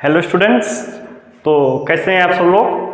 Hello students, तो कैसे हैं आप सब लोग।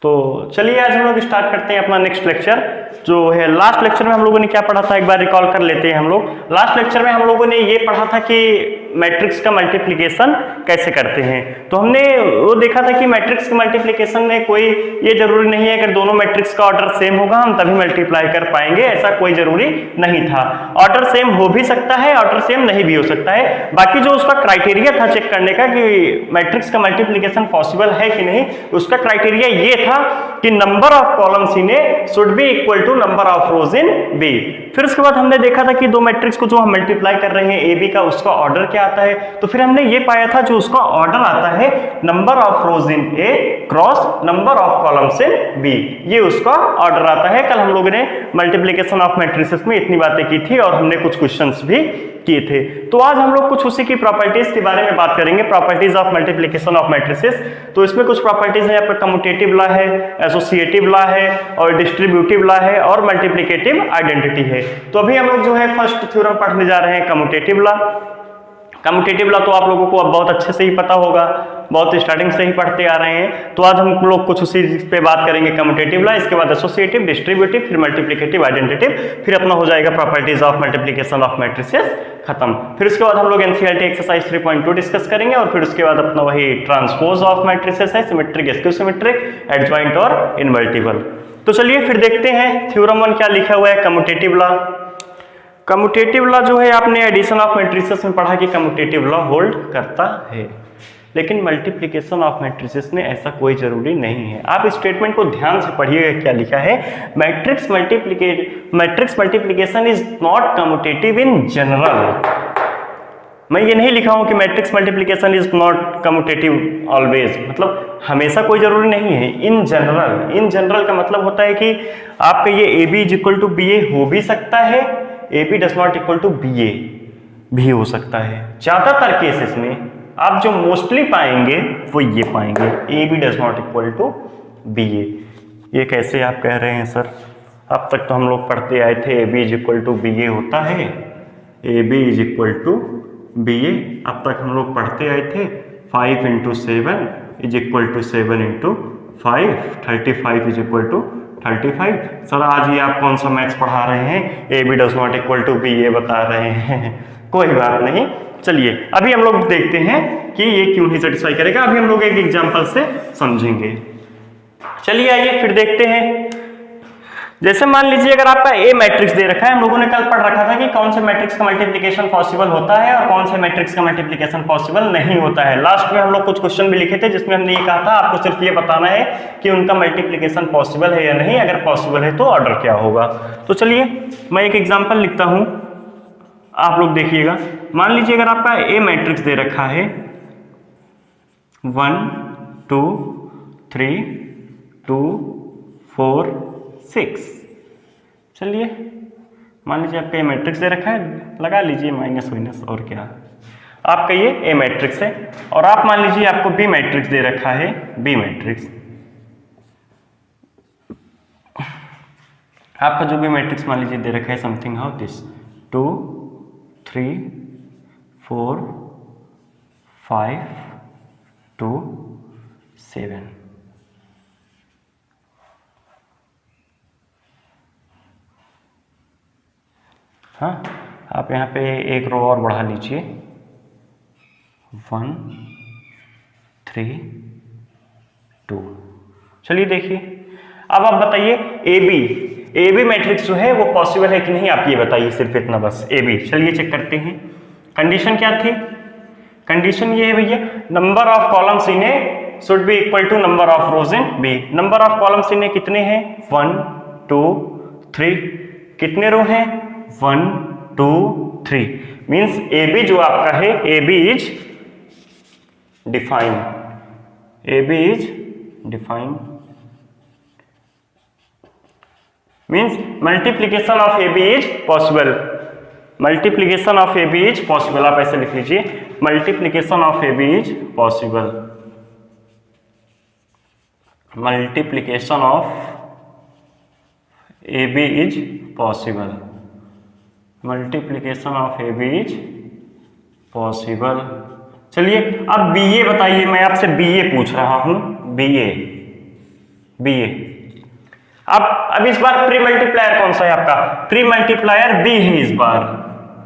तो चलिए आज हम लोग स्टार्ट करते हैं अपना नेक्स्ट लेक्चर जो है। लास्ट लेक्चर में हम लोगों ने क्या पढ़ा था, एक बार रिकॉल कर लेते हैं हम लोग। लास्ट लेक्चर में हम लोगों ने ये पढ़ा था कि मैट्रिक्स का मल्टीप्लिकेशन कैसे करते हैं। तो हमने वो देखा था कि मैट्रिक्स के मल्टीप्लिकेशन में कोई ये जरूरी नहीं है अगर दोनों मैट्रिक्स का ऑर्डर सेम होगा हम तभी मल्टीप्लाई कर पाएंगे, ऐसा कोई जरूरी नहीं था। ऑर्डर सेम हो भी सकता है, ऑर्डर सेम नहीं भी हो सकता है। बाकी जो उसका क्राइटेरिया था चेक करने का कि मैट्रिक्स का मल्टीप्लिकेशन पॉसिबल है कि नहीं, उसका क्राइटेरिया ये था कि number of columns in A should be equal to number of rows in B. फिर उसके बाद हमने देखा था कि दो मैट्रिक्स को जो हम मल्टीप्लाई कर रहे हैं ए बी का, उसका ऑर्डर क्या आता है। तो फिर हमने ये पाया था जो उसका ऑर्डर आता है number of rows in A cross number of columns in B, ये उसका ऑर्डर आता है। कल हम लोगों ने मल्टीप्लिकेशन ऑफ मैट्रिसेस में इतनी बातें की थी और हमने कुछ क्वेश्चंस भी किए थे। तो आज हम लोग कुछ उसी की प्रॉपर्टीज के बारे में बात करेंगे, properties of multiplication of matrices. तो इसमें कुछ प्रॉपर्टीज है, आपका कम्यूटेटिव लॉ है, एसोसिएटिव लॉ है और डिस्ट्रीब्यूटिव लॉ है और मल्टीप्लिकेटिव आइडेंटिटी है। तो अभी हम लोग जो है फर्स्ट थ्योरम पढ़ने जा रहे हैं, कम्यूटेटिव लॉ। कम्यूटेटिव लॉ तो आप लोगों को अब बहुत अच्छे से ही पता होगा, बहुत स्टार्टिंग से ही पढ़ते आ रहे हैं। तो आज हम लोग कुछ उसी पे बात करेंगे, कम्यूटेटिव लॉ, इसके बाद एसोसिएटिव, डिस्ट्रीब्यूटिव, फिर मल्टीप्लिकेटिव आइडेंटिटी, फिर अपना हो जाएगा properties of multiplication of matrices खत्म। फिर उसके बाद हम लोग एनसीईआरटी एक्सरसाइज 3.2 डिस्कस करेंगे और फिर उसके बाद अपना वही ट्रांसपोज ऑफ मैट्रिसेस है, सिमेट्रिक, स्क्यू सिमेट्रिक, एडजॉइंट और इनवर्टिबल। तो चलिए फिर देखते हैं थ्योरम 1 क्या लिखा हुआ है, कम्यूटेटिव लॉ। कम्यूटेटिव लॉ जो है आपने एडिशन ऑफ मैट्रिसेस में पढ़ा कि कम्यूटेटिव लॉ होल्ड करता है, लेकिन मल्टीप्लिकेशन ऑफ मैट्रिसेस में ऐसा कोई जरूरी नहीं है। आप स्टेटमेंट को ध्यान से पढ़िएगा, क्या लिखा है, matrix multiplication is not commutative in general. मैं ये नहीं लिखा हूं कि matrix multiplication is not commutative always, मतलब हमेशा कोई जरूरी नहीं है। इन जनरल, इन जनरल का मतलब होता है कि आपका ये A B is equal to B A हो भी सकता है, A B does not equal to B A भी हो सकता है। ज्यादातर केसेस में आप जो मोस्टली पाएंगे वो ये पाएंगे, A B does not equal to B A. ये कैसे आप कह रहे हैं सर, अब तक तो हम लोग पढ़ते आए थे A B is equal to B A होता है, A B is equal to B A, अब तक हम लोग पढ़ते आए थे 5 into 7 is equal to 7 into 5, 35 is equal to 35। Sir आज ही आप कौन सा मैथ्स पढ़ा रहे हैं, A B does not equal to B A बता रहे हैं। कोई बात नहीं, चलिए अभी हम लोग देखते हैं कि ये क्यों नहीं सेटिस्फाई करेगा। अभी हम लोग एक एग्जांपल से समझेंगे। चलिए आइए फिर देखते हैं। जैसे मान लीजिए अगर आपका ए मैट्रिक्स दे रखा है, हम लोगों ने कल पढ़ रखा था कि कौन से मैट्रिक्स का मल्टीप्लिकेशन पॉसिबल होता है और कौन से मैट्रिक्स का मल्टीप्लिकेशन पॉसिबल नहीं होता है। लास्ट में हम लोग कुछ क्वेश्चन भी लिखे थे जिसमें हमने ये कहा था आपको सिर्फ ये बताना है कि उनका मल्टीप्लिकेशन पॉसिबल है या नहीं, अगर पॉसिबल है तो ऑर्डर क्या होगा। तो चलिए मैं एक एग्जाम्पल लिखता हूं, आप लोग देखिएगा। मान लीजिए अगर आपका ए मैट्रिक्स दे रखा है 1 2 3 2 4 6। चलिए मान लीजिए आपका ए मैट्रिक्स दे रखा है, लगा लीजिए माइनस माइनस और क्या, आपका ये ए मैट्रिक्स है। और आप मान लीजिए आपको बी मैट्रिक्स दे रखा है, बी मैट्रिक्स, आपका जो भी मैट्रिक्स मान लीजिए दे रखा है समथिंग हाउ दिस 2 3 4 5 2 7। हाँ, आप यहाँ पे एक रो और बढ़ा लीजिए 1 3 2। चलिए देखिए, अब आप बताइए ए बी मैट्रिक्स जो है वो पॉसिबल है कि नहीं, आप ये बताइए सिर्फ इतना बस, ए बी। चलिए चेक करते हैं। कंडीशन क्या थी, कंडीशन ये है भैया, number of columns in A should be equal to number of rows in B. Number of columns in A कितने हैं, 1 2 3। कितने रो हैं, 1 2 3। मीन्स ए बी जो आपका है, A B is defined, A B is defined. Means multiplication of A B is possible, multiplication of A B is possible. आप ऐसे लिख लीजिए, multiplication of A B is possible, multiplication of A B is possible, multiplication of A B is possible. चलिए अब BA बताइए, मैं आपसे BA पूछ रहा हूं, BA अब इस बार प्री मल्टीप्लायर कौन सा है आपका? प्री मल्टीप्लायर B है, इस बार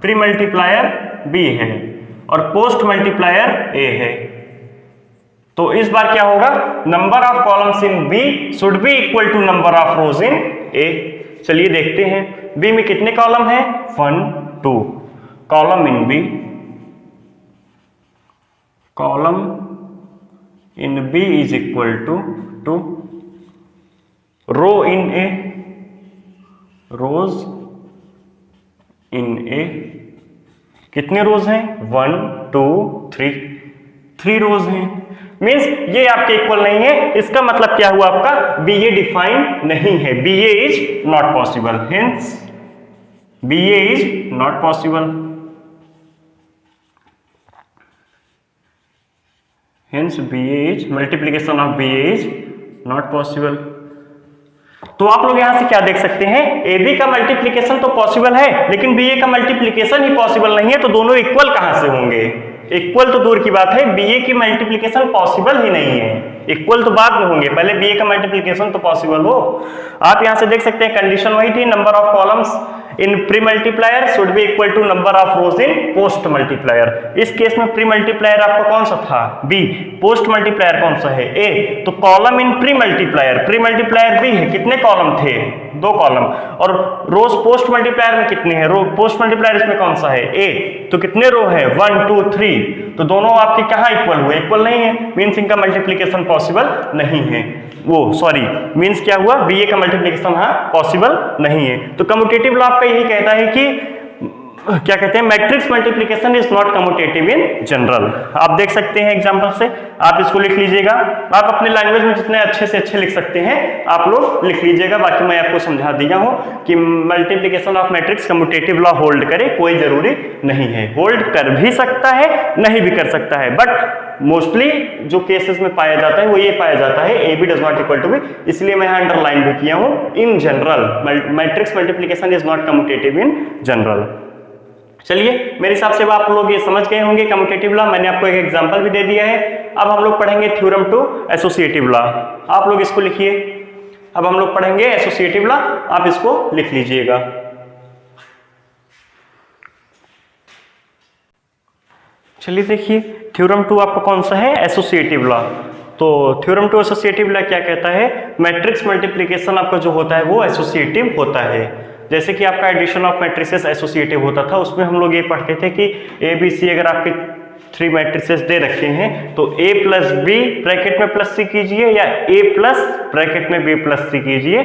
प्री मल्टीप्लायर B है और पोस्ट मल्टीप्लायर A है। तो इस बार क्या होगा? Number of columns in B should be equal to number of rows in A। चलिए देखते हैं B में कितने कॉलम हैं? 1 2 column in B, column in B is equal to 2 row in A, rows in A। कितने रोज हैं? 1 2 3 रोज हैं। Means ये आपके इक्वल नहीं है, इसका मतलब क्या हुआ आपका? BA डिफाइंड नहीं है, BA is not possible, hence BA is not possible, hence BA is multiplication of BA is not possible. तो आप लोग यहां से क्या देख सकते हैं? AB का मल्टीप्लीकेशन तो पॉसिबल है, लेकिन BA का मल्टीप्लीकेशन ही पॉसिबल नहीं है, तो दोनों इक्वल कहां से होंगे? इक्वल तो दूर की बात है, BA की मल्टीप्लीकेशन पॉसिबल ही नहीं है, इक्वल तो बाद में होंगे, पहले BA का मल्टीप्लीकेशन तो पॉसिबल हो। आप यहां से देख सकते हैं कंडीशन वही थी, number of columns in pre multiplier should be equal to number of rows in post multiplier. इस केस में प्री मल्टीप्लायर आपका कौन सा था? B। पोस्ट मल्टीप्लायर कौन सा है? A। तो column in pre multiplier B है, कितने कॉलम थे? 2 कॉलम। और रोज पोस्ट मल्टीप्लायर में कितने हैं? रो पोस्ट मल्टीप्लायर इसमें कौन सा है? A। तो कितने रो है? 1 2 3। तो दोनों आपके कहां इक्वल हुए? इक्वल नहीं है, मीन्स इनका मल्टीप्लीकेशन पॉसिबल नहीं है। वो सॉरी मीन्स क्या हुआ? BA का मल्टीप्लीकेशन हाँ पॉसिबल नहीं है। तो कम्यूटेटिव लॉ आपका यही कहता है कि क्या कहते हैं? Matrix multiplication is not commutative in general. आप देख सकते हैं एग्जांपल से, आप इसको लिख लीजिएगा। आप अपने लैंग्वेज में जितने अच्छे से अच्छे लिख सकते हैं आप लोग लिख लीजिएगा, बाकी मैं आपको समझा दिया हूं कि multiplication of matrix commutative law hold करे कोई जरूरी नहीं है। होल्ड कर भी सकता है, नहीं भी कर सकता है, बट मोस्टली जो केसेस में पाया जाता है वो ये पाया जाता है AB does not equal to B, इसलिए मैं यहां अंडरलाइन भी किया हूं। In general matrix multiplication is not commutative in general. चलिए मेरे हिसाब से आप लोग ये समझ गए होंगे कम्यूटेटिव लॉ, मैंने आपको एक एग्जांपल भी दे दिया है। अब हम लोग पढ़ेंगे थ्योरम टू एसोसिएटिव लॉ। आप लोग इसको लिखिए, अब हम लोग पढ़ेंगे एसोसिएटिव लॉ, आप इसको लिख लीजिएगा। चलिए देखिए थ्योरम टू आपका कौन सा है? Associative law. तो थ्योरम टू एसोसिएटिव लॉ क्या कहता है? मैट्रिक्स मल्टीप्लीकेशन आपका जो होता है वो एसोसिएटिव होता है। जैसे कि आपका एडिशन ऑफ मैट्रिसेस एसोसिएटिव होता था, उसमें हम लोग ये पढ़ते थे कि ABC अगर आपके 3 मैट्रिसेस दे रखे हैं तो A प्लस B ब्रैकेट में प्लस C कीजिए या A प्लस ब्रैकेट में B प्लस C कीजिए,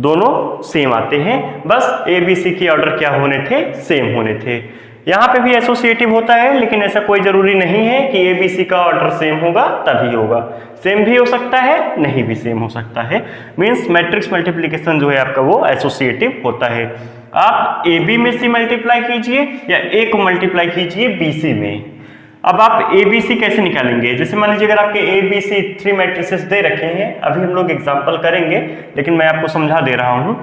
दोनों सेम आते हैं, बस ABC की ऑर्डर क्या होने थे? सेम होने थे। यहाँ पे भी एसोसिएटिव होता है, लेकिन ऐसा कोई जरूरी नहीं है कि ABC का ऑर्डर सेम होगा तभी होगा, सेम भी हो सकता है, नहीं भी सेम हो सकता है। मींस मैट्रिक्स मल्टीप्लिकेशन जो है आपका वो एसोसिएटिव होता है। आप AB में C मल्टीप्लाई कीजिए या A को मल्टीप्लाई कीजिए BC में। अब आप ABC कैसे निकालेंगे? जैसे मान लीजिए अगर आपके ABC 3 मैट्रिसेस दे रखे हैं, अभी हम लोग एग्जांपल करेंगे लेकिन मैं आपको समझा दे रहा हूं।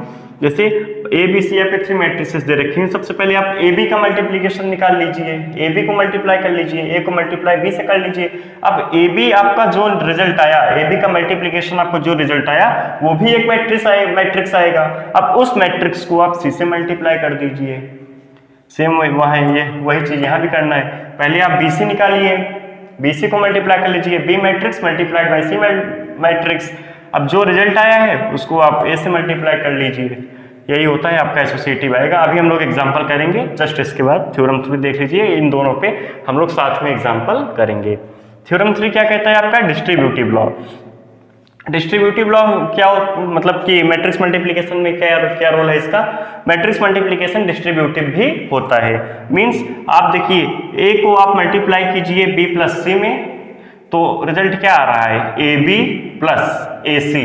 जैसे ABC आपके 3 मैट्रिसेस दे रखे हैं, सबसे पहले आप AB का मल्टीप्लिकेशन निकाल लीजिए, AB को मल्टीप्लाई कर लीजिए, A को मल्टीप्लाई B से कर लीजिए। अब AB आपका जो रिजल्ट आया, AB का मल्टीप्लिकेशन आपको जो रिजल्ट आया वो भी एक मैट्रिक्स आएगा। अब उस मैट्रिक्स को आप C से मल्टीप्लाई कर दीजिए, सेम वही चीज यहाँ भी करना है। पहले आप BC निकालिए, BC को मल्टीप्लाई कर लीजिए, B matrix multiplied by C matrix. अब जो रिजल्ट आया है उसको आप A से मल्टीप्लाई कर लीजिए, यही होता है आपका एसोसिएटिव आएगा। अभी हम लोग एग्जांपल करेंगे, जस्ट इसके बाद थ्योरम 3 देख लीजिए, इन दोनों पे हम लोग साथ में एग्जांपल करेंगे। थ्योरम 3 क्या कहता है आपका? Distributive law. डिस्ट्रीब्यूटिव लॉ क्या मतलब कि मैट्रिक्स मल्टीप्लिकेशन में क्या रोल है इसका? मैट्रिक्स मल्टीप्लिकेशन डिस्ट्रीब्यूटिव भी होता है। मींस आप देखिए A को आप मल्टीप्लाई कीजिए B प्लस C में, तो रिजल्ट क्या आ रहा है? AB plus AC।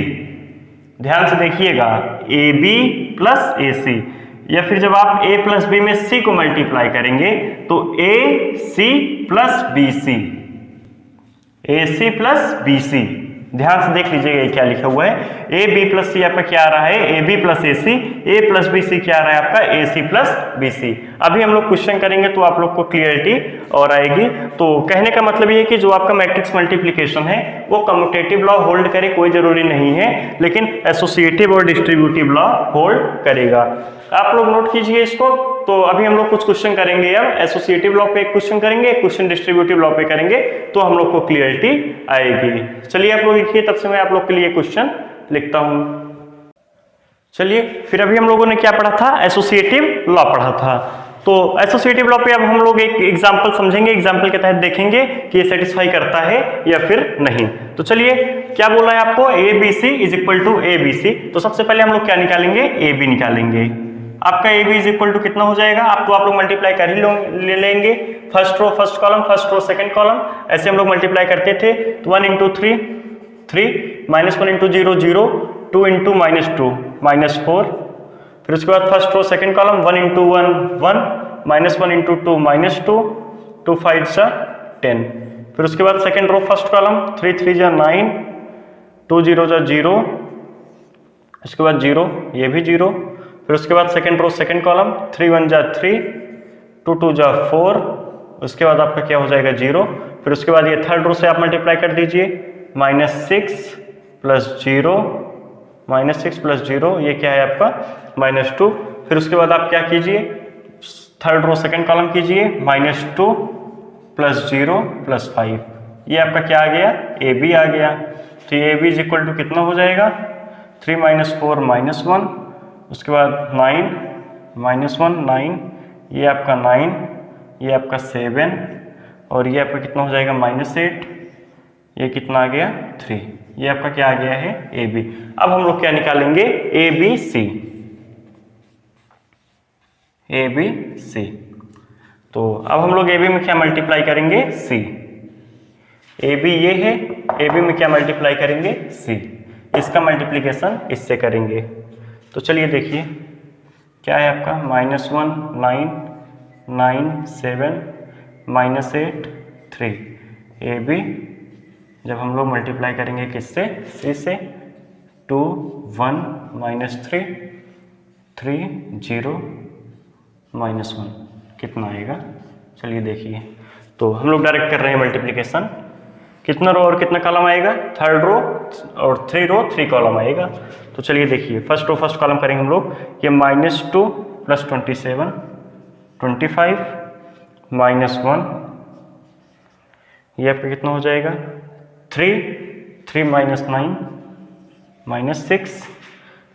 ध्यान से देखिएगा, AB प्लस AC। या फिर जब आप A प्लस B में C को मल्टीप्लाई करेंगे तो AC plus BC, AC plus BC। ध्यान से देख लीजिएगा ये क्या लिखा हुआ है, ए बी प्लस सी आपका क्या आ रहा है, A B plus A C, A plus B C क्या आ रहा है आपका, ए सी प्लस बी सी। अभी हम लोग क्वेश्चन करेंगे तो आप लोग को क्लियरिटी और आएगी। तो कहने का मतलब ये है कि जो आपका मैट्रिक्स मल्टीप्लिकेशन है वो कम्यूटेटिव लॉ होल्ड करे कोई जरूरी नहीं है, लेकिन एसोसिएटिव और डिस्ट्रीब्यूटिव लॉ होल्ड करेगा। आप लोग नोट कीजिए इसको। तो अभी हम लोग कुछ क्वेश्चन करेंगे, अब एसोसिएटिव लॉ पे एक क्वेश्चन करेंगे, एक क्वेश्चन डिस्ट्रीब्यूटिव लॉ पे करेंगे, तो हम लोग को क्लियरिटी आएगी। चलिए आप लोग लिखिए, तब से मैं आप लोग के लिए क्वेश्चन लिखता हूं। चलिए फिर अभी हम लोगों ने क्या पढ़ा था, एसोसिएटिव लॉ पढ़ा था। तो एसोसिएटिव लॉ पे अब हम लोग एक एग्जांपल समझेंगे, एग्जांपल के तहत देखेंगे कि ये सेटिस्फाई करता है या फिर नहीं। तो चलिए क्या बोल रहा है आपको, A B C is equal to A B C. तो सबसे पहले हम लोग क्या निकालेंगे, ए बी निकालेंगे। आपका A B is equal to कितना हो जाएगा, आप लोग मल्टीप्लाई कर ही ले लेंगे, first row first column, first row second column, ऐसे हम लोग मल्टीप्लाई करते थे। तो 1 इंटू 3 3, -1 इंटू 0 0, 2 इंटू -2 -4, फिर उसके बाद first row second column 1 into 1 1, -1 into 2 -2, 2 5 जा 10, फिर उसके बाद सेकंड रो फर्स्ट कॉलम 3 3 जा 9, 2 0 जा 0, उसके बाद 0 ये भी 0, फिर उसके बाद सेकंड रो सेकंड कॉलम 3 1 जा 3, 2 2 जा 4, उसके बाद आपका क्या हो जाएगा 0, फिर उसके बाद ये थर्ड रो से आप मल्टीप्लाई कर दीजिए, -6 प्लस 0, -6 प्लस 0 ये क्या है आपका -2, फिर उसके बाद आप क्या कीजिए, थर्ड रो सेकंड कॉलम कीजिए, -2 प्लस 0 प्लस 5, ये आपका क्या आ गया, ए बी आ गया। तो A B is equal to कितना हो जाएगा, 3 - 4 -1, उसके बाद 9 -1 9, ये आपका 9, ये आपका 7, और ये आपका कितना हो जाएगा -8, ये कितना आ गया 3, ये आपका क्या आ गया है ए बी। अब हम लोग क्या निकालेंगे, ए बी सी, ए बी सी। तो अब हम लोग ए बी में क्या मल्टीप्लाई करेंगे, सी, ए बी ये है, ए बी में क्या मल्टीप्लाई करेंगे, सी, इसका मल्टीप्लिकेशन इससे करेंगे। तो चलिए देखिए क्या है आपका, -1 9 9 7 -8 3, ए बी जब हम लोग मल्टीप्लाई करेंगे किससे, सी से, 2 1 -3 3 0 -1 कितना आएगा, चलिए देखिए। तो हम लोग डायरेक्ट कर रहे हैं मल्टीप्लिकेशन, कितना रो और कितना कॉलम आएगा, थर्ड रो और 3 रो 3 कॉलम आएगा। तो चलिए देखिए फर्स्ट रो फर्स्ट कॉलम करेंगे हम लोग, ये -2 प्लस 27 25 -1, ये आपका कितना हो जाएगा 3 3 -9 -6,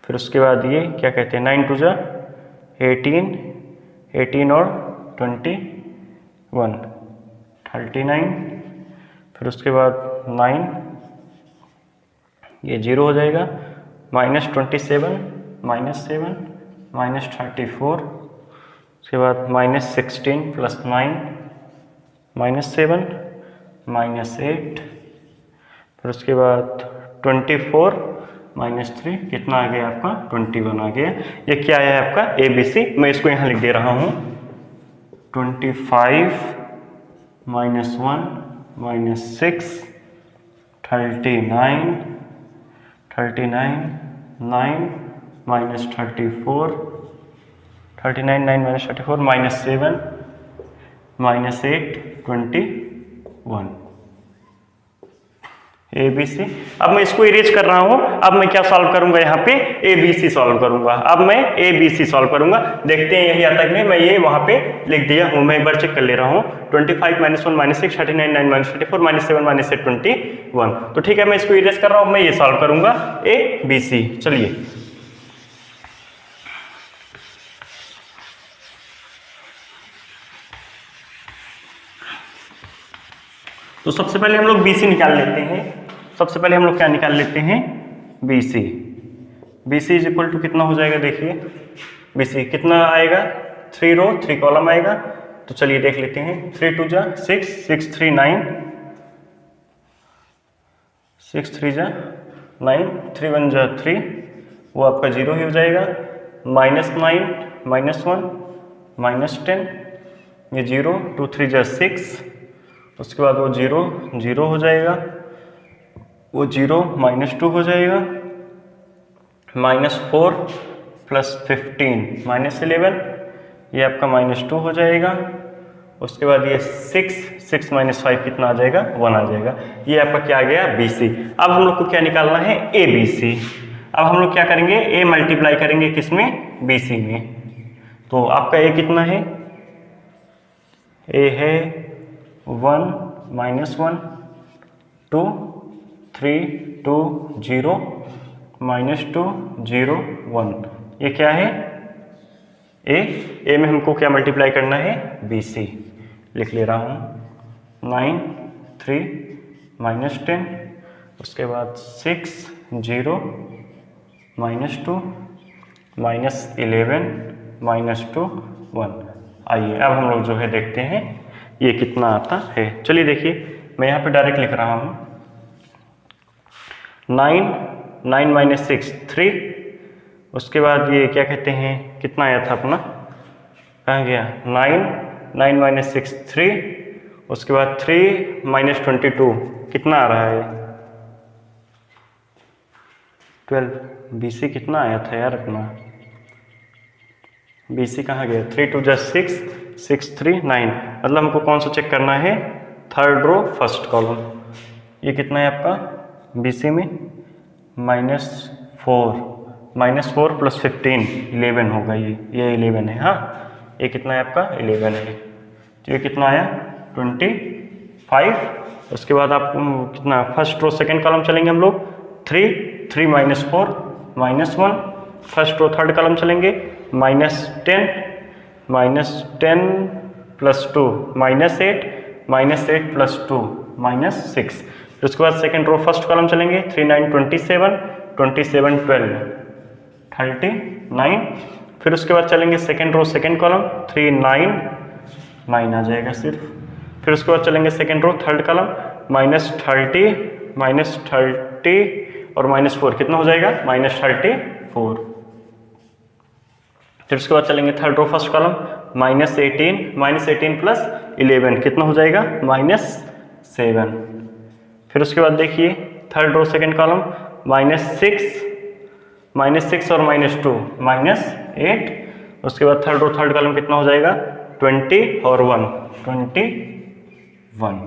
फिर उसके बाद ये क्या कहते हैं 9 2 जा 18 18 और 21 39, फिर उसके बाद 9 ये 0 हो जाएगा, -27 -7 -34, उसके बाद -16 प्लस 9 -7 -8, फिर उसके बाद 24 -3 कितना आ गया आपका 21 आ गया। ये क्या है आपका ए बी सी, मैं इसको यहाँ लिख दे रहा हूँ 25 -1 -6 39 39 9 -34 39 9 -34 -7 -8 21 ए बी सी। अब मैं इसको इरेज कर रहा हूं, अब मैं क्या सॉल्व करूंगा, यहाँ पे ए बी सी सॉल्व करूंगा। अब मैं ए बी सी सॉल्व करूंगा, देखते हैं यही आता है कि नहीं। मैं ये वहां पे लिख दिया हूं, मैं एक बार चेक कर ले रहा हूं। 25 -1 -6 39 9 -34 -7 -8 21। तो ठीक है, मैं इसको इरेज कर रहा हूं, मैं ये सॉल्व करूंगा ए बी सी। चलिए तो सबसे पहले हम लोग बी सी निकाल लेते हैं। सबसे पहले हम लोग क्या निकाल लेते हैं, B C. B C is equal to कितना हो जाएगा, देखिए बी सी कितना आएगा, 3 रो 3 कॉलम आएगा। तो चलिए देख लेते हैं, 3 2 जा 6 6 3 9 6 3 जा 9 3 1 जा 3, वो आपका 0 ही हो जाएगा। -9 -1 -10 ये 0 2 3 जा 6, उसके बाद वो 0 0 हो जाएगा। वो 0 -2 हो जाएगा, -4 + 15 -11, ये आपका -2 हो जाएगा। उसके बाद ये 6 - 5 कितना आ जाएगा, 1 आ जाएगा। ये आपका क्या आ गया, BC। अब हम लोग को क्या निकालना है, ABC। अब हम लोग क्या करेंगे, A मल्टीप्लाई करेंगे किसमें, BC में। तो आपका A कितना है, A है 1 - 1 2 3 2 0 -2 0 1। ये क्या है, A में हमको क्या मल्टीप्लाई करना है, BC। लिख ले रहा हूँ 9 3 -10, उसके बाद 6 0 -2 -11 -2 1। आइए अब हम लोग जो है देखते हैं ये कितना आता है। चलिए देखिए, मैं यहाँ पे डायरेक्ट लिख रहा हूँ 9 - 6 3। उसके बाद ये क्या कहते हैं, कितना आया था अपना, कहाँ गया, 9 - 6 3। उसके बाद 3 - 22 कितना आ रहा है, 12। BC कितना आया था यार अपना, BC कहाँ गया, 3 2 6 6 3 9। मतलब हमको कौन सा चेक करना है, थर्ड रो फर्स्ट कॉलम। ये कितना है आपका BC में, -4 + 15 11 होगा। ये 11 है, हाँ ये कितना है आपका 11 है। तो ये कितना आया 25। उसके बाद आप कितना, फर्स्ट रो सेकंड कॉलम चलेंगे हम लोग, 3 3 - 4 -1। फर्स्ट रो थर्ड कॉलम चलेंगे, -10 -10 + 2 -8 -8 + 2 -6। फिर उसके बाद सेकंड रो फर्स्ट कॉलम चलेंगे, 3 9 27 27 12 39। फिर उसके बाद चलेंगे सेकंड रो सेकंड कॉलम, 3 9 9 आ जाएगा सिर्फ। फिर उसके बाद चलेंगे सेकंड रो थर्ड कॉलम, -30 -30 और -4 कितना हो जाएगा, -34। फिर उसके बाद चलेंगे थर्ड रो फर्स्ट कॉलम, -18 + 11 कितना हो जाएगा, -7। फिर उसके बाद देखिए थर्ड रो सेकंड कॉलम, -6 और -2 -8। उसके बाद थर्ड रो थर्ड कॉलम कितना हो जाएगा, 20 और 1 21।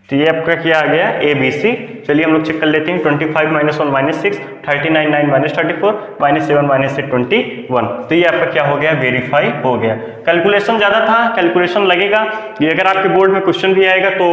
तो ये आपका क्या आ गया, ABC। चलिए हम लोग चेक कर लेते हैं, 25 - 1 -6 39 9 -34 -7 -8 21। तो ये आपका क्या हो गया, वेरीफाई हो गया। कैलकुलेशन ज़्यादा था, कैलकुलेशन लगेगा। ये अगर आपके बोर्ड में क्वेश्चन भी आएगा तो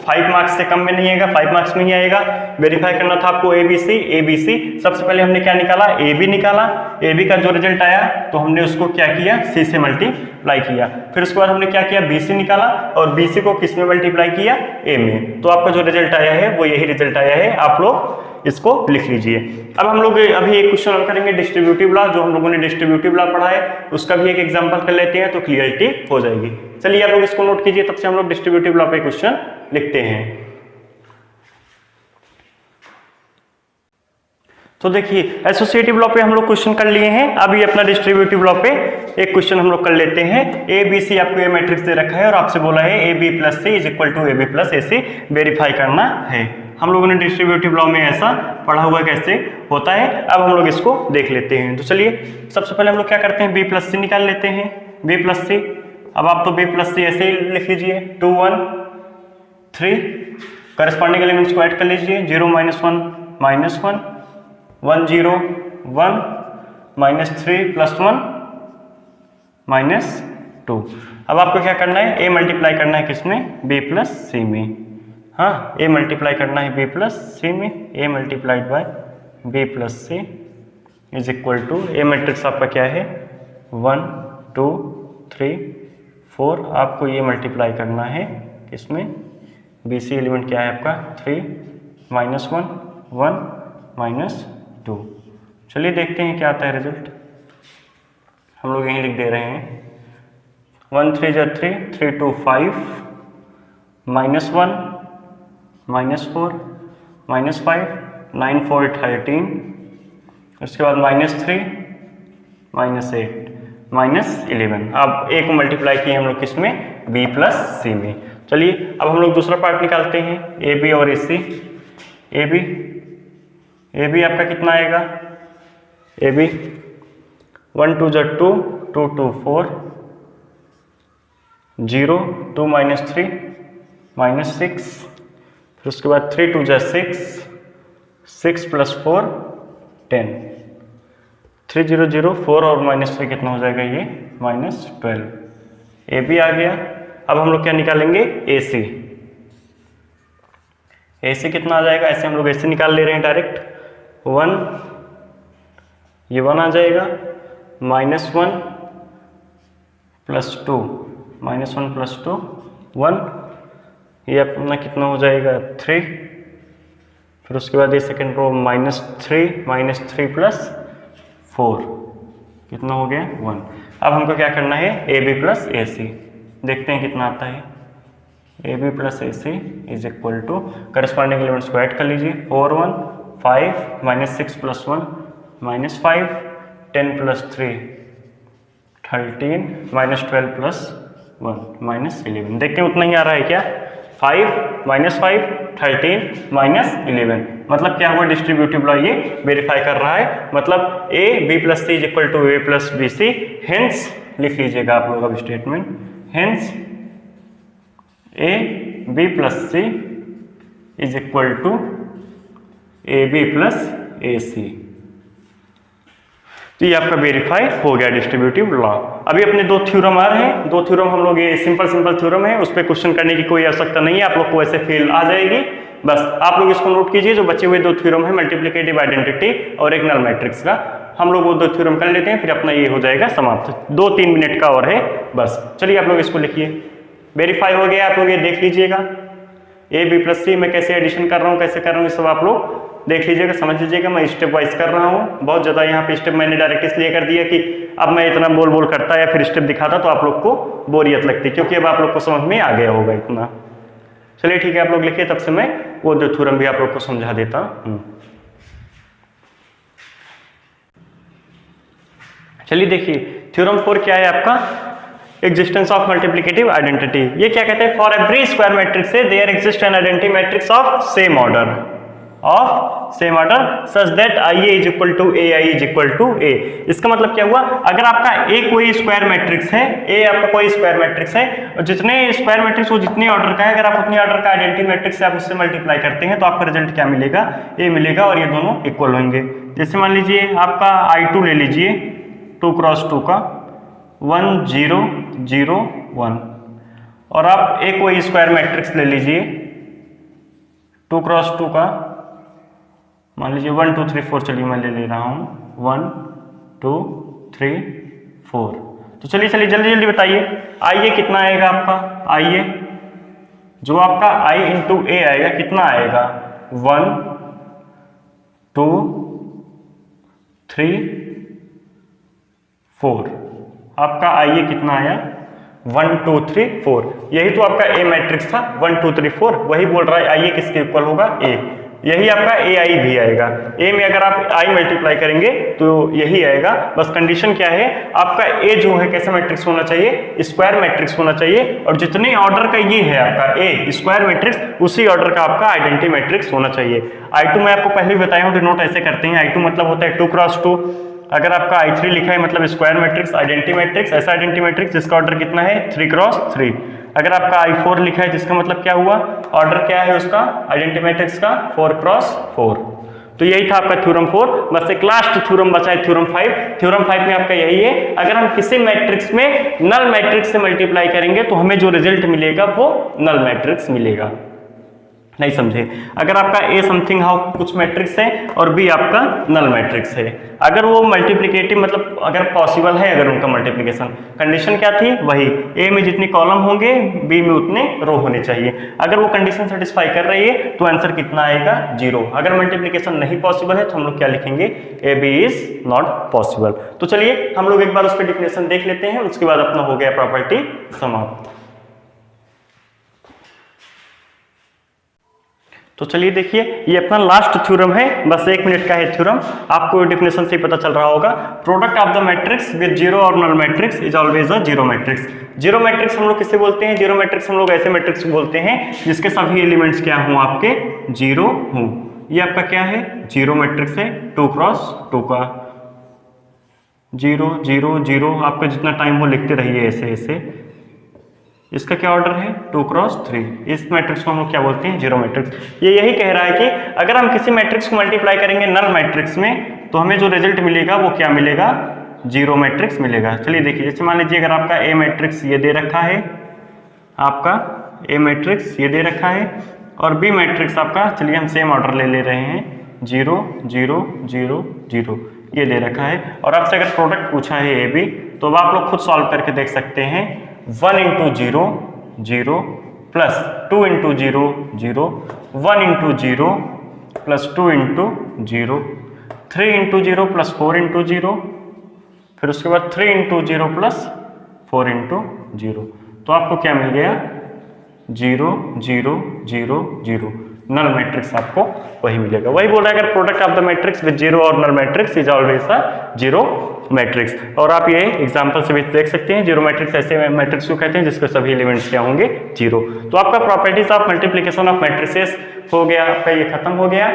5 मार्क्स से कम में नहीं आएगा, 5 मार्क्स में ही आएगा। वेरीफाई करना था आपको ABC। सबसे पहले हमने क्या निकाला, AB निकाला। AB का जो रिजल्ट आया तो हमने उसको क्या किया, C से मल्टीप्लाई किया। फिर उसके बाद हमने क्या किया, BC निकाला और BC को किस में मल्टीप्लाई किया, A में। तो आपका जो रिजल्ट आया है वो यही रिजल्ट आया है, आप लोग इसको लिख लीजिए। अब हम लोग अभी एक क्वेश्चन करेंगे डिस्ट्रीब्यूटिव लॉ, जो हम लोगों ने डिस्ट्रीब्यूटिव लॉ पढ़ा है उसका भी एक एग्जांपल कर लेते हैं तो क्लियरिटी हो जाएगी। चलिए आप लोग इसको नोट कीजिए, तब से हम लोग डिस्ट्रीब्यूटिव लॉ पे क्वेश्चन लिखते हैं। तो देखिए एसोसिएटिव लॉ पे हम लोग क्वेश्चन कर लिए हैं। अभी अपना डिस्ट्रीब्यूटिव लॉ पे एक क्वेश्चन हम लोग कर लेते हैं। ABC आपको ये मैट्रिक्स दे रखा है और आपसे बोला है AB + C = AB + AC verify करना है। हम लोगों ने डिस्ट्रीब्यूटिव लॉ में ऐसा पढ़ा हुआ कैसे होता है, अब हम लोग इसको देख लेते हैं। तो चलिए सबसे पहले हम लोग क्या करते हैं, B + C निकाल लेते हैं। B + C, अब आप तो B + C ऐसे ही लिख लीजिए, 2 1 3। करस्पॉन्डिंग एलिमेंट्स को ऐड कर लीजिए, 0 - 1 -1 1 0 1 -3 + 1 -2। अब आपको क्या करना है, A मल्टीप्लाई करना है किसमें, B + C में। हाँ A मल्टीप्लाई करना है B + C में। A multiplied by B + C = A matrix आपका क्या है, 1 2 3 4। आपको ये मल्टीप्लाई करना है किसमें, BC एलिमेंट क्या है आपका, 3 -1 1 -2। चलिए देखते हैं क्या आता है रिजल्ट। हम लोग यहीं लिख दे रहे हैं, 1 3 = 3 3 2 5 -1 -4 -5 9 4 13। उसके बाद -3 -8 -11। अब A को मल्टीप्लाई किए हम लोग किसमें, B + C में। चलिए अब हम लोग दूसरा पार्ट निकालते हैं, AB और AC। AB ए बी आपका कितना आएगा, ए बी 1 2 जा 2, 2 2 4, 0 2 -3 -6, फिर उसके बाद 3 2 जा 6, 6 + 4 10, 3 0 0 4 और -3 कितना हो जाएगा ये -12। ए बी आ गया। अब हम लोग क्या निकालेंगे, ए सी। ए सी कितना आ जाएगा, ऐसे हम लोग ए सी निकाल ले रहे हैं डायरेक्ट। 1, ये 1 आ जाएगा, -1 + 2, -1 + 2 1, ये अपना कितना हो जाएगा 3, फिर उसके बाद ये सेकेंड रो -3 + 4 कितना हो गया 1। अब हमको क्या करना है, ए बी + ए सी, देखते हैं कितना आता है। A B + A C = corresponding elements को ऐड कर लीजिए। 4 1 5 -6 + 1 -5, 10 + 3 13, -12 + 1 -11। देखते हैं उतना ही आ रहा है क्या, 5 -5 13 -11, मतलब क्या हुआ, डिस्ट्रीब्यूटिव लॉ ये वेरीफाई कर रहा है। मतलब A B + C = A + B C, hence लिख लीजिएगा आप लोग अब statement, hence A B + C = A B + A C. तो ये आपका वेरीफाई हो गया डिस्ट्रीब्यूटिव लॉ। अभी अपने 2 थ्योरम आ रहे हैं, 2 थ्योरम हम लोग, ये सिंपल थ्योरम है, उस पर क्वेश्चन करने की कोई आवश्यकता नहीं है, आप लोग को ऐसे फेल आ जाएगी। बस आप लोग इसको नोट कीजिए, जो बचे हुए 2 थ्योरम है, मल्टीप्लिकेटिव आइडेंटिटी और एक नल मैट्रिक्स का, हम लोग वो 2 थ्योरम कर लेते हैं, फिर अपना ये हो जाएगा समाप्त। 2-3 मिनट का और है बस। चलिए आप लोग इसको लिखिए, वेरीफाई हो गया, आप लोग ये देख लीजिएगा। ए बी + सी मैं कैसे एडिशन कर रहा हूँ, कैसे कर रहा हूँ, ये सब आप लोग देख लीजिएगा, समझ लीजिएगा। मैं स्टेप वाइज कर रहा हूँ, बहुत ज़्यादा यहाँ पे स्टेप मैंने डायरेक्ट इसलिए कर दिया कि अब मैं इतना बोल करता या फिर स्टेप दिखाता तो आप लोग को बोरियत लगती, क्योंकि अब आप लोग को समझ में आ गया होगा इतना। चलिए ठीक है, आप लोग लिखिए, तब से मैं वो 2 थ्योरम भी आप लोग को समझा देता हूँ। चलिए देखिए, थ्योरम 4 क्या है आपका, एग्जिस्टेंस ऑफ मल्टीप्लिकेटिव आइडेंटिटी। ये क्या कहते हैं, फॉर एवरी स्क्वायर मैट्रिक्स से there exist an identity matrix of same order such that IA = AI = A। इसका मतलब क्या हुआ, अगर आपका A कोई स्क्वायर मैट्रिक्स है, A आपका कोई स्क्वायर मैट्रिक्स है, और जितने स्क्वायर मैट्रिक्स वो जितने ऑर्डर का है, अगर आप उतने ऑर्डर का आइडेंटिटी मैट्रिक्स से आप उससे मल्टीप्लाई करते हैं तो आपका रिजल्ट क्या मिलेगा, A मिलेगा, और ये दोनों इक्वल होंगे। जैसे मान लीजिए आपका I2 ले लीजिए, 2 × 2 का 1 0 0 1, और आप एक कोई स्क्वायर मैट्रिक्स ले लीजिए 2 × 2 का, मान लीजिए 1 2 3 4, चलिए मैं ले रहा हूँ 1 2 3 4। तो चलिए जल्दी बताइए, IA कितना आएगा आपका, IA जो आपका I × A आएगा कितना आएगा, 1 2 3 4। आपका IA कितना आया, 1 2 3 4। यही तो आपका A मैट्रिक्स था, 1 2 3 4, वही बोल रहा है IA किसके इक्वल होगा, A। यही आपका AI भी आएगा। A में अगर आप I मल्टीप्लाई करेंगे तो यही आएगा। बस कंडीशन क्या है, आपका A जो है कैसा मैट्रिक्स होना चाहिए, स्क्वायर मैट्रिक्स होना चाहिए, और जितने ऑर्डर का ये है आपका A स्क्वायर मैट्रिक्स, उसी ऑर्डर का आपका आइडेंटिटी मैट्रिक्स होना चाहिए। I2 मैं आपको पहले भी बताया हूँ, डिनोट ऐसे करते हैं। I2 मतलब होता है 2 × 2। अगर आपका I3 लिखा है मतलब स्क्वायर मैट्रिक्स, आइडेंटिटी मैट्रिक्स, ऐसा आइडेंटिटी मैट्रिक्स जिसका ऑर्डर कितना है 3 × 3। अगर आपका I4 लिखा है, जिसका मतलब क्या हुआ, ऑर्डर क्या है उसका आइडेंटिटी मैट्रिक्स का 4 × 4। तो यही था आपका थ्योरम 4। बस एक लास्ट थ्योरम बचा है थ्योरम 5। थ्योरम 5 में आपका यही है, अगर हम किसी मैट्रिक्स में नल मैट्रिक्स से मल्टीप्लाई करेंगे तो हमें जो रिजल्ट मिलेगा वो नल मैट्रिक्स मिलेगा। नहीं समझे, अगर आपका A समथिंग हाउ कुछ मैट्रिक्स है और B आपका नल मैट्रिक्स है, अगर वो मल्टीप्लिकेटिव मतलब अगर पॉसिबल है, अगर उनका मल्टीप्लिकेशन, कंडीशन क्या थी, वही A में जितने कॉलम होंगे B में उतने रो होने चाहिए। अगर वो कंडीशन सेटिस्फाई कर रही है तो आंसर कितना आएगा 0। अगर मल्टीप्लिकेशन नहीं पॉसिबल है तो हम लोग क्या लिखेंगे, AB इज नॉट पॉसिबल। तो चलिए हम लोग एक बार उस पर डिफिनेशन देख लेते हैं, उसके बाद अपना हो गया प्रॉपर्टी समाप्त। तो चलिए देखिए, ये अपना लास्ट थ्योरम है, बस 1 मिनट का है थ्योरम, आपको डिफिनेशन से ही पता चल रहा होगा। Product of the matrix with zero और null matrix is always a zero matrix. Zero matrix हम लोग किसे बोलते हैं, जीरो मैट्रिक्स हम लोग ऐसे मैट्रिक्स बोलते हैं जिसके सभी एलिमेंट्स क्या हों, आपके जीरो हों। ये आपका क्या है, 0 मैट्रिक्स है, 2 क्रॉस 2 का 0 0 0, आपका जितना टाइम हो लिखते रहिए ऐसे ऐसे। इसका क्या ऑर्डर है, 2 क्रॉस 3। इस मैट्रिक्स को हम लोग क्या बोलते हैं, 0 मैट्रिक्स। ये यही कह रहा है कि अगर हम किसी मैट्रिक्स को मल्टीप्लाई करेंगे नल मैट्रिक्स में तो हमें जो रिजल्ट मिलेगा वो क्या मिलेगा, 0 मैट्रिक्स मिलेगा। चलिए देखिए, जैसे मान लीजिए अगर आपका ए मैट्रिक्स ये दे रखा है, आपका ए मैट्रिक्स ये दे रखा है और बी मैट्रिक्स आपका, चलिए हम सेम ऑर्डर ले रहे हैं, 0 0 0 0 ये दे रखा है। और आपसे अगर प्रोडक्ट पूछा है ए बी, तो अब आप लोग खुद सॉल्व करके देख सकते हैं। 1 into 0 0 plus 2 into 0 0, 1 into 0 plus 2 into 0, 3 into 0 plus 4 into 0, फिर उसके बाद 3 इंटू 0 प्लस 4 इंटू 0। तो आपको क्या मिल गया, 0 0 0 0। नल मैट्रिक्स आपको वही मिलेगा। वही बोल रहा है, अगर product of the matrix with 0 और null matrix is always a 0 matrix. और आप ये एग्जांपल से भी देख सकते हैं, 0 मैट्रिक्स ऐसे मैट्रिक्स को कहते हैं जिसके सभी एलिमेंट्स क्या होंगे, 0। तो आपका properties of multiplication of matrices हो गया, आपका ये खत्म हो गया,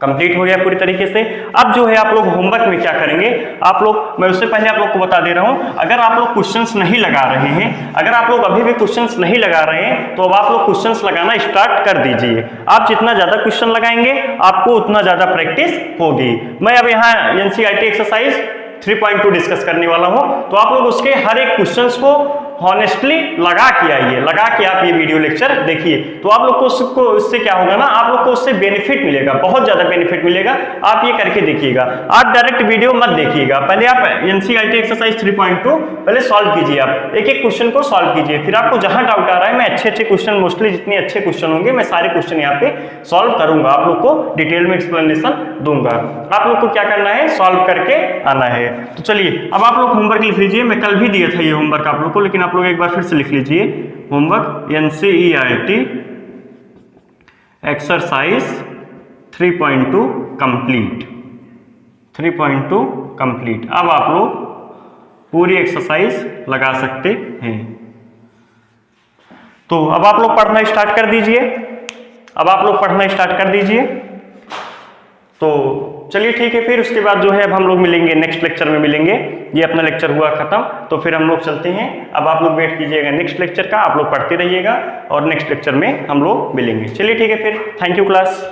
कंप्लीट हो गया पूरी तरीके से। अब जो है आप लोग होमवर्क में क्या करेंगे, आप लोग, मैं उससे पहले आप लोग को बता दे रहा हूं, अगर आप लोग क्वेश्चंस नहीं लगा रहे हैं, अगर आप लोग अभी भी क्वेश्चंस नहीं लगा रहे हैं, तो अब आप लोग क्वेश्चंस लगाना स्टार्ट कर दीजिए। आप जितना ज्यादा क्वेश्चन लगाएंगे आपको उतना ज्यादा प्रैक्टिस होगी। मैं अब यहाँ एनसीईआरटी एक्सरसाइज 3.2 डिस्कस करने वाला हूं, तो आप लोग उसके हर एक क्वेश्चंस को हॉनेस्टली लगा के आइए, लगा के आप ये वीडियो लेक्चर देखिए, तो आप लोग को उससे क्या होगा ना, आप लोग को उससे बेनिफिट मिलेगा, बहुत ज्यादा बेनिफिट मिलेगा। आप ये करके देखिएगा, आप डायरेक्ट वीडियो मत देखिएगा, पहले आप एनसीईआरटी एक्सरसाइज 3.2 पहले सॉल्व कीजिए, आप एक एक क्वेश्चन को सॉल्व कीजिए, फिर आपको जहां डाउट आ रहा है, मैं अच्छे क्वेश्चन, मोस्टली जितने अच्छे क्वेश्चन होंगे मैं सारे क्वेश्चन यहाँ पे सॉल्व करूंगा, आप लोग को डिटेल में एक्सप्लेनेशन दूंगा। आप लोग को क्या करना है, सॉल्व करके आना है। तो चलिए अब आप लोग होमवर्क लिख लीजिए, मैं कल भी दिया था ये होमवर्क आप लोग को, लेकिन आप लोग एक बार फिर से लिख लीजिए homework, NCERT exercise 3.2 complete, 3.2 complete. अब आप लोग पूरी एक्सरसाइज लगा सकते हैं। तो अब आप लोग पढ़ना स्टार्ट कर दीजिए, अब आप लोग पढ़ना स्टार्ट कर दीजिए। तो चलिए ठीक है, फिर उसके बाद जो है अब हम लोग मिलेंगे नेक्स्ट लेक्चर में मिलेंगे। ये अपना लेक्चर हुआ खत्म, तो फिर हम लोग चलते हैं। अब आप लोग वेट कीजिएगा नेक्स्ट लेक्चर का, आप लोग पढ़ते रहिएगा और नेक्स्ट लेक्चर में हम लोग मिलेंगे। चलिए ठीक है, फिर थैंक यू क्लास।